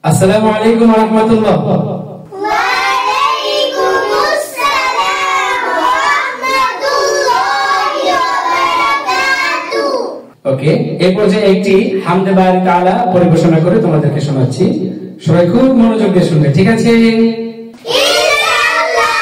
আসসালামু আলাইকুম ওয়া রাহমাতুল্লাহ। ওয়া আলাইকুমুস সালাম ওয়া রাহমাতুল্লাহি ওয়া বারাকাতুহু। ওকে, এই পর্যায়ে একটি হামদে বারি তাআলা পরিবেশনা করে তোমাদেরকে শোনাচ্ছি। সবাই খুব মনোযোগ দিয়ে শুনবে, ঠিক আছে? ইনশাআল্লাহ।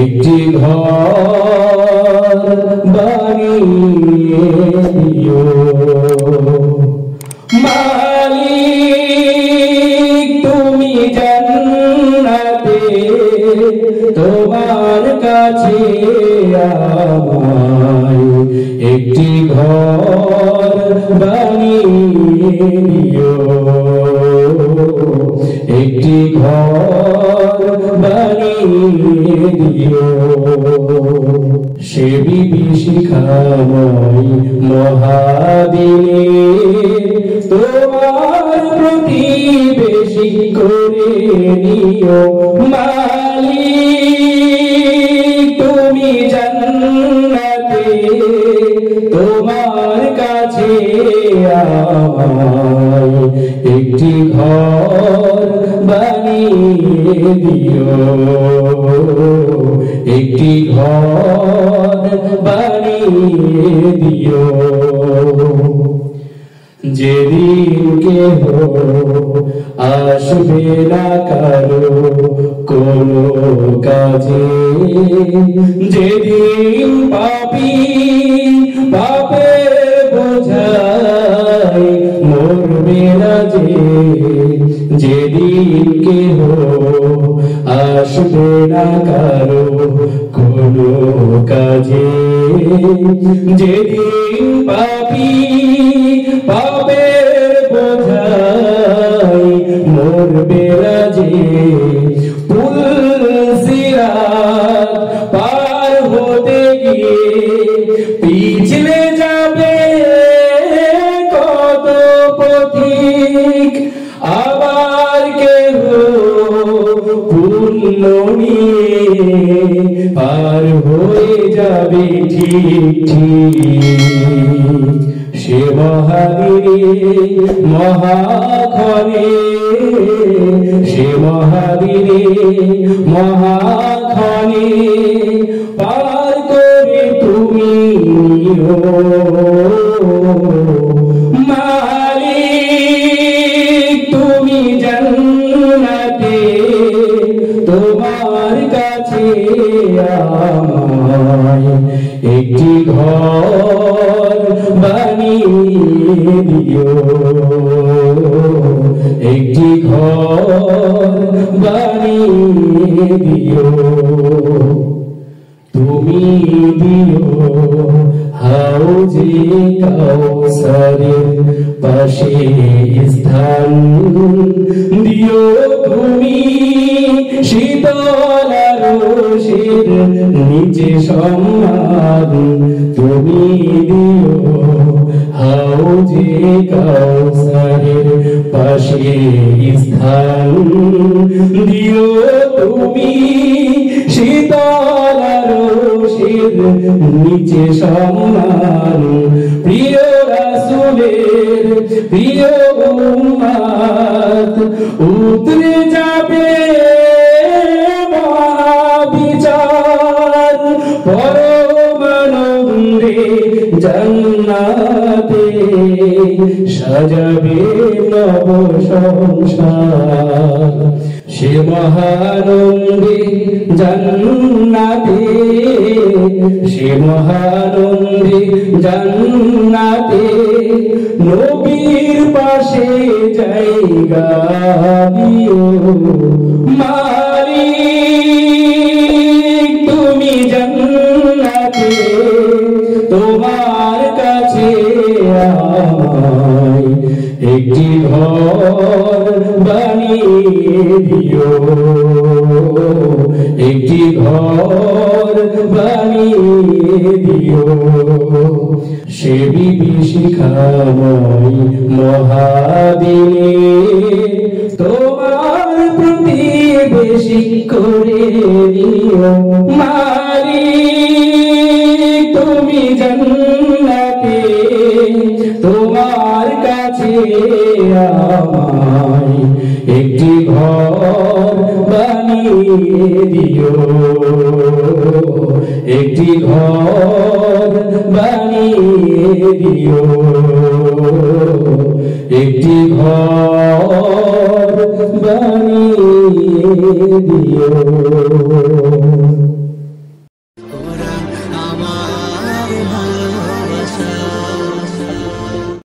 একটি ঘর বানিয়ে দিও মালিক, তুমি জান্নাতে তোমার কাছে আমায় একটি ঘর বানিয়ে দিও, একটি ঘর বানিয়ে দিও। সে বিভীষিকাময় মহাদিনে তোমার প্রতিবেশী করে নিও মালিক, তুমি জান্নাতে তোমার কাছে আমায় একটি ঘর বানিয়ে দিও, একটি ঘর বানিয়ে দিও। যেদিন কেহ আসবে না কারো কোনো কাজে, যেদিন পাপী পাপের বোঝায় মরবে না যে, যেদিন কেহ আসবে না কারো কোনো কাজে, যেদিন পাপী পাপের বোঝায় মরবে না যে, পুল সিরাত পার হতে গিয়ে পিছলে যাবে কত পথিক, আবার কেহ পুণ্য নিয়ে পার হয়ে যাবে ঠিক ঠিক। সে মহাদিনে মহাক্ষণে, সে মহাদিনে মহাক্ষণে পার করে তুমি মালিক, তুমি জান্নাতে তোমার কাছে আমায় একটি ঘর বানিয়ে দিও, একটি ঘর বানিয়ে দিও। তুমি দিও হাউজে কাউসারের পাশে স্থান, দিও তুমি শীতল আরশের নিচে সম্মান, তুমি দিও হাউজে কাউসারের পাশে স্থান, দিও তুমি শীতল আরশের নিচে সম্মান। প্রিয় রাসূলের প্রিয় উম্মত উতরে যাবে মহাবিচার, পরমানন্দে জান্নাতে সাজাবে নব সংসার। সে মহানন্দে জান্নাতে, সে মহানন্দে জান্নাতে নবীর পাশে জায়গা দিও মালিক, তুমি জান্নাতে তোমার কাছে আমায় একটি ঘর বানিয়ে বানিয়ে দিও, একটি ঘর বানিয়ে দিও। সে বিভীষিকাময় মহাদিনে তোমার প্রতিবেশী করে নিও মালিক, তুমি জান্নাতে তোমার কাছে আমায় একটি ঘর বানিয়ে দিও, একটি ঘর বানিয়ে দিও।